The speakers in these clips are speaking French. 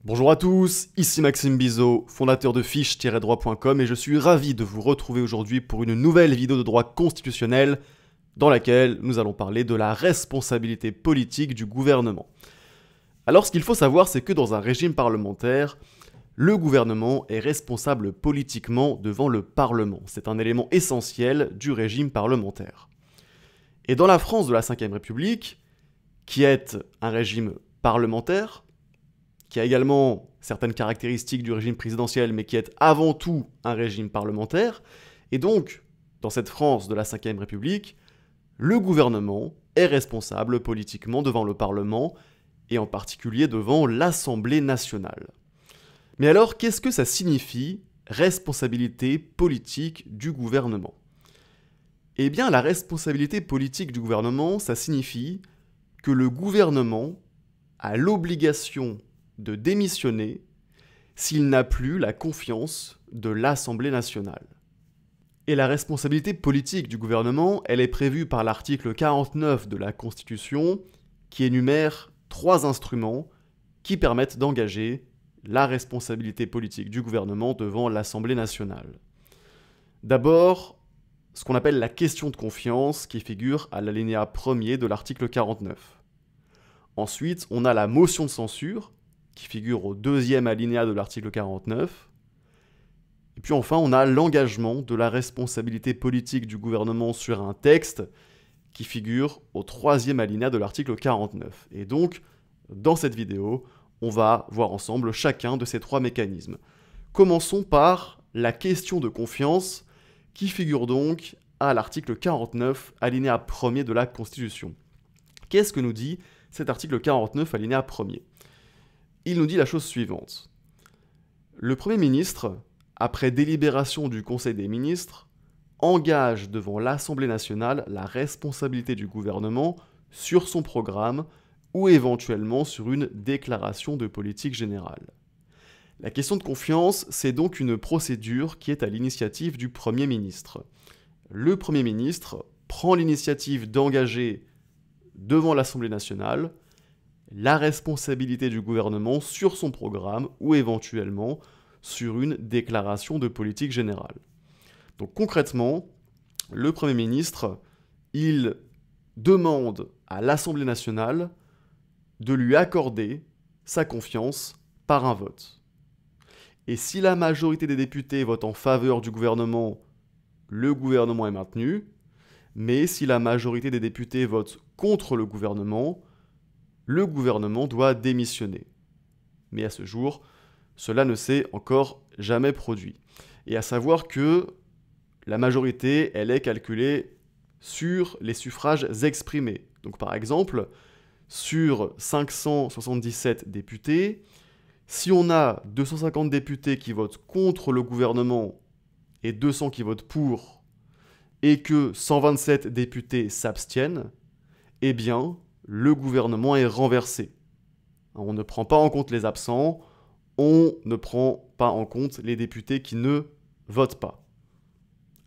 Bonjour à tous, ici Maxime Bizot, fondateur de fiche-droit.com et je suis ravi de vous retrouver aujourd'hui pour une nouvelle vidéo de droit constitutionnel dans laquelle nous allons parler de la responsabilité politique du gouvernement. Alors ce qu'il faut savoir, c'est que dans un régime parlementaire, le gouvernement est responsable politiquement devant le Parlement. C'est un élément essentiel du régime parlementaire. Et dans la France de la Ve République, qui est un régime parlementaire, qui a également certaines caractéristiques du régime présidentiel, mais qui est avant tout un régime parlementaire, et donc, dans cette France de la Ve République, le gouvernement est responsable politiquement devant le Parlement, et en particulier devant l'Assemblée nationale. Mais alors, qu'est-ce que ça signifie, responsabilité politique du gouvernement ? Eh bien, la responsabilité politique du gouvernement, ça signifie que le gouvernement a l'obligation de démissionner s'il n'a plus la confiance de l'Assemblée nationale. Et la responsabilité politique du gouvernement, elle est prévue par l'article 49 de la Constitution, qui énumère 3 instruments qui permettent d'engager la responsabilité politique du gouvernement devant l'Assemblée nationale. D'abord, ce qu'on appelle la question de confiance, qui figure à l'alinéa 1er de l'article 49. Ensuite, on a la motion de censure, qui figure au 2e alinéa de l'article 49. Et puis enfin, on a l'engagement de la responsabilité politique du gouvernement sur un texte qui figure au 3e alinéa de l'article 49. Et donc, dans cette vidéo, on va voir ensemble chacun de ces 3 mécanismes. Commençons par la question de confiance qui figure donc à l'article 49, alinéa 1er de la Constitution. Qu'est-ce que nous dit cet article 49, alinéa 1er ? Il nous dit la chose suivante. Le Premier ministre, après délibération du Conseil des ministres, engage devant l'Assemblée nationale la responsabilité du gouvernement sur son programme ou éventuellement sur une déclaration de politique générale. La question de confiance, c'est donc une procédure qui est à l'initiative du Premier ministre. Le Premier ministre prend l'initiative d'engager devant l'Assemblée nationale la responsabilité du gouvernement sur son programme ou éventuellement sur une déclaration de politique générale. Donc concrètement, le Premier ministre, il demande à l'Assemblée nationale de lui accorder sa confiance par un vote. Et si la majorité des députés votent en faveur du gouvernement, le gouvernement est maintenu, mais si la majorité des députés votent contre le gouvernement doit démissionner. Mais à ce jour, cela ne s'est encore jamais produit. Et à savoir que la majorité, elle est calculée sur les suffrages exprimés. Donc par exemple, sur 577 députés, si on a 250 députés qui votent contre le gouvernement et 200 qui votent pour, et que 127 députés s'abstiennent, eh bien, le gouvernement est renversé. On ne prend pas en compte les absents, on ne prend pas en compte les députés qui ne votent pas.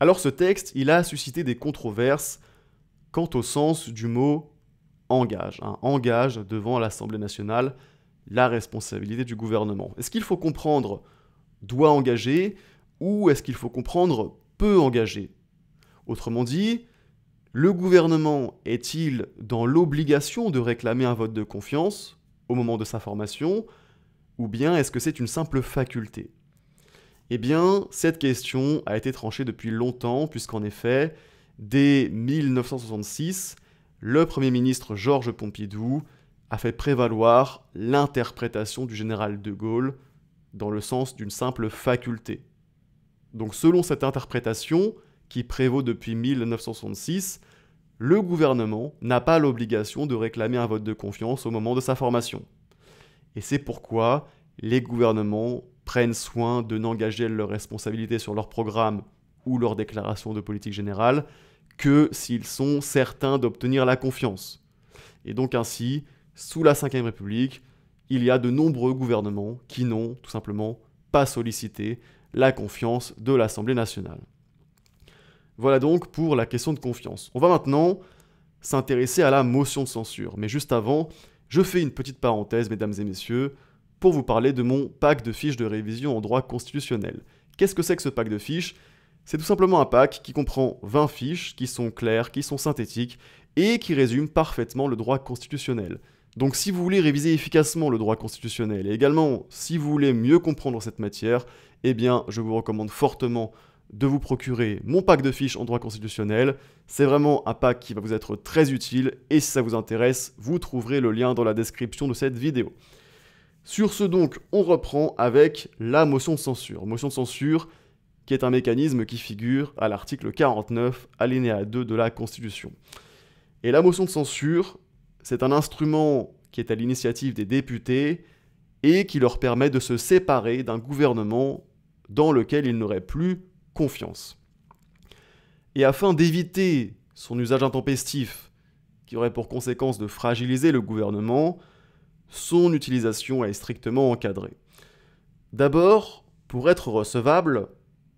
Alors ce texte, il a suscité des controverses quant au sens du mot « engage ». Engage devant l'Assemblée nationale la responsabilité du gouvernement. Est-ce qu'il faut comprendre « doit engager » ou est-ce qu'il faut comprendre « peut engager » ? Autrement dit, le gouvernement est-il dans l'obligation de réclamer un vote de confiance au moment de sa formation, ou bien est-ce que c'est une simple faculté ? Eh bien, cette question a été tranchée depuis longtemps, puisqu'en effet, dès 1966, le Premier ministre Georges Pompidou a fait prévaloir l'interprétation du général de Gaulle dans le sens d'une simple faculté. Donc selon cette interprétation, qui prévaut depuis 1966, le gouvernement n'a pas l'obligation de réclamer un vote de confiance au moment de sa formation. Et c'est pourquoi les gouvernements prennent soin de n'engager leurs responsabilités sur leur programme ou leur déclaration de politique générale que s'ils sont certains d'obtenir la confiance. Et donc ainsi, sous la Ve République, il y a de nombreux gouvernements qui n'ont tout simplement pas sollicité la confiance de l'Assemblée nationale. Voilà donc pour la question de confiance. On va maintenant s'intéresser à la motion de censure. Mais juste avant, je fais une petite parenthèse, mesdames et messieurs, pour vous parler de mon pack de fiches de révision en droit constitutionnel. Qu'est-ce que c'est que ce pack de fiches ? C'est tout simplement un pack qui comprend 20 fiches qui sont claires, qui sont synthétiques et qui résument parfaitement le droit constitutionnel. Donc si vous voulez réviser efficacement le droit constitutionnel et également si vous voulez mieux comprendre cette matière, eh bien je vous recommande fortement de vous procurer mon pack de fiches en droit constitutionnel. C'est vraiment un pack qui va vous être très utile et si ça vous intéresse, vous trouverez le lien dans la description de cette vidéo. Sur ce donc, on reprend avec la motion de censure. Motion de censure qui est un mécanisme qui figure à l'article 49, alinéa 2 de la Constitution. Et la motion de censure, c'est un instrument qui est à l'initiative des députés et qui leur permet de se séparer d'un gouvernement dans lequel ils n'auraient plus confiance. Et afin d'éviter son usage intempestif, qui aurait pour conséquence de fragiliser le gouvernement, son utilisation est strictement encadrée. D'abord, pour être recevable,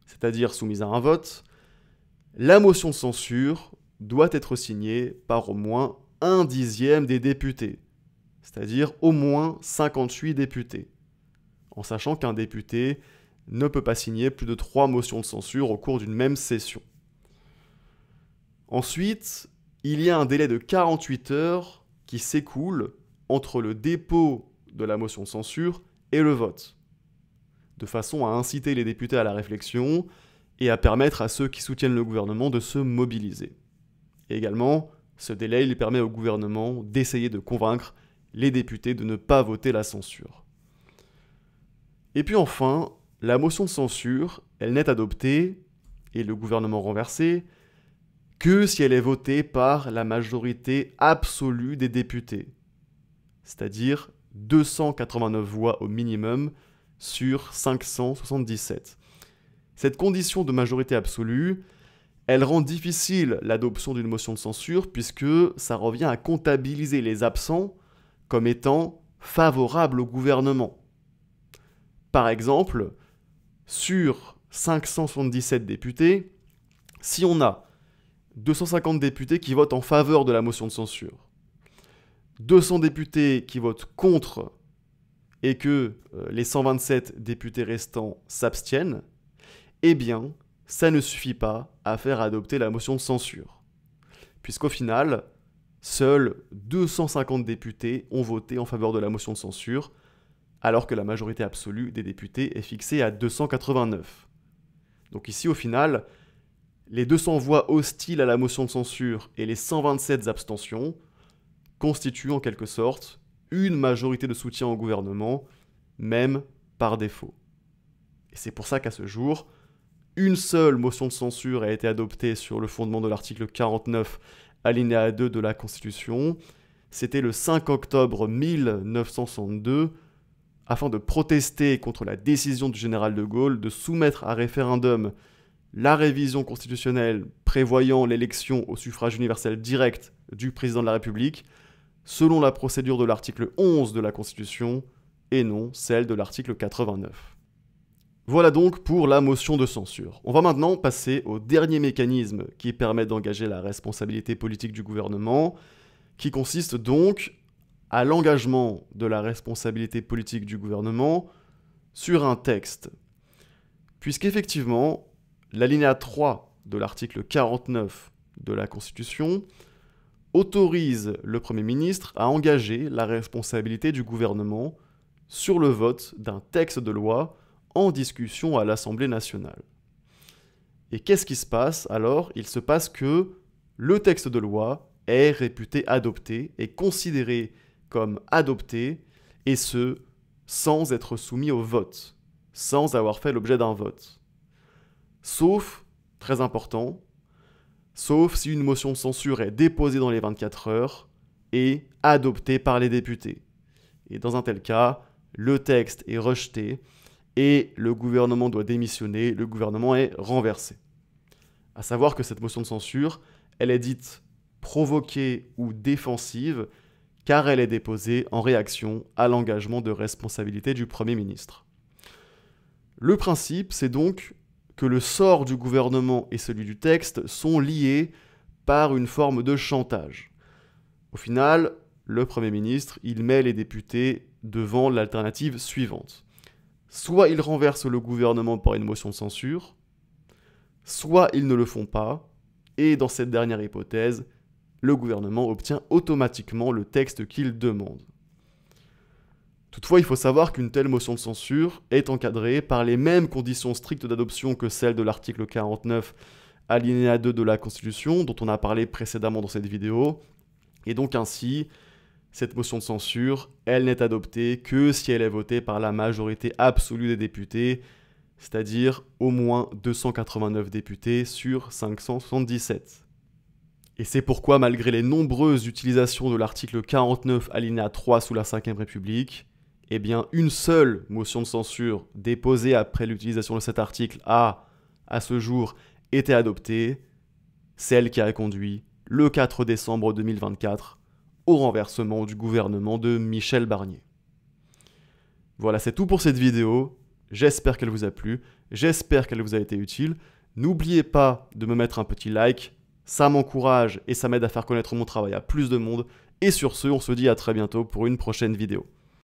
c'est-à-dire soumise à un vote, la motion de censure doit être signée par au moins 1/10 des députés, c'est-à-dire au moins 58 députés, en sachant qu'un député ne peut pas signer plus de 3 motions de censure au cours d'une même session. Ensuite, il y a un délai de 48 heures qui s'écoule entre le dépôt de la motion de censure et le vote, de façon à inciter les députés à la réflexion et à permettre à ceux qui soutiennent le gouvernement de se mobiliser. Et également, ce délai il permet au gouvernement d'essayer de convaincre les députés de ne pas voter la censure. Et puis enfin, la motion de censure, elle n'est adoptée, et le gouvernement renversé, que si elle est votée par la majorité absolue des députés, c'est-à-dire 289 voix au minimum sur 577. Cette condition de majorité absolue, elle rend difficile l'adoption d'une motion de censure puisque ça revient à comptabiliser les absents comme étant favorables au gouvernement. Par exemple, sur 577 députés, si on a 250 députés qui votent en faveur de la motion de censure, 200 députés qui votent contre et que les 127 députés restants s'abstiennent, eh bien, ça ne suffit pas à faire adopter la motion de censure. Puisqu'au final, seuls 250 députés ont voté en faveur de la motion de censure, alors que la majorité absolue des députés est fixée à 289. Donc ici, au final, les 200 voix hostiles à la motion de censure et les 127 abstentions constituent en quelque sorte une majorité de soutien au gouvernement, même par défaut. Et c'est pour ça qu'à ce jour, une seule motion de censure a été adoptée sur le fondement de l'article 49, alinéa 2 de la Constitution. C'était le 5 octobre 1962, afin de protester contre la décision du général de Gaulle de soumettre à référendum la révision constitutionnelle prévoyant l'élection au suffrage universel direct du président de la République, selon la procédure de l'article 11 de la Constitution, et non celle de l'article 89. Voilà donc pour la motion de censure. On va maintenant passer au dernier mécanisme qui permet d'engager la responsabilité politique du gouvernement, qui consiste donc à l'engagement de la responsabilité politique du gouvernement sur un texte. Puisqu'effectivement, l'alinéa 3 de l'article 49 de la Constitution autorise le Premier ministre à engager la responsabilité du gouvernement sur le vote d'un texte de loi en discussion à l'Assemblée nationale. Et qu'est-ce qui se passe alors ? Il se passe que le texte de loi est réputé adopté, est considéré comme adopté, et ce, sans être soumis au vote, sans avoir fait l'objet d'un vote. Sauf, très important, sauf si une motion de censure est déposée dans les 24 heures et adoptée par les députés. Et dans un tel cas, le texte est rejeté et le gouvernement doit démissionner, le gouvernement est renversé. À savoir que cette motion de censure, elle est dite provoquée ou défensive, car elle est déposée en réaction à l'engagement de responsabilité du Premier ministre. Le principe, c'est donc que le sort du gouvernement et celui du texte sont liés par une forme de chantage. Au final, le Premier ministre, il met les députés devant l'alternative suivante. Soit ils renversent le gouvernement par une motion de censure, soit ils ne le font pas, et dans cette dernière hypothèse, le gouvernement obtient automatiquement le texte qu'il demande. Toutefois, il faut savoir qu'une telle motion de censure est encadrée par les mêmes conditions strictes d'adoption que celles de l'article 49, alinéa 2 de la Constitution, dont on a parlé précédemment dans cette vidéo, et donc ainsi, cette motion de censure, elle n'est adoptée que si elle est votée par la majorité absolue des députés, c'est-à-dire au moins 289 députés sur 577. Et c'est pourquoi, malgré les nombreuses utilisations de l'article 49 alinéa 3 sous la Ve République, eh bien, une seule motion de censure déposée après l'utilisation de cet article a, à ce jour, été adoptée, celle qui a conduit, le 4 décembre 2024, au renversement du gouvernement de Michel Barnier. Voilà, c'est tout pour cette vidéo. J'espère qu'elle vous a plu, j'espère qu'elle vous a été utile. N'oubliez pas de me mettre un petit like, ça m'encourage et ça m'aide à faire connaître mon travail à plus de monde. Et sur ce, on se dit à très bientôt pour une prochaine vidéo.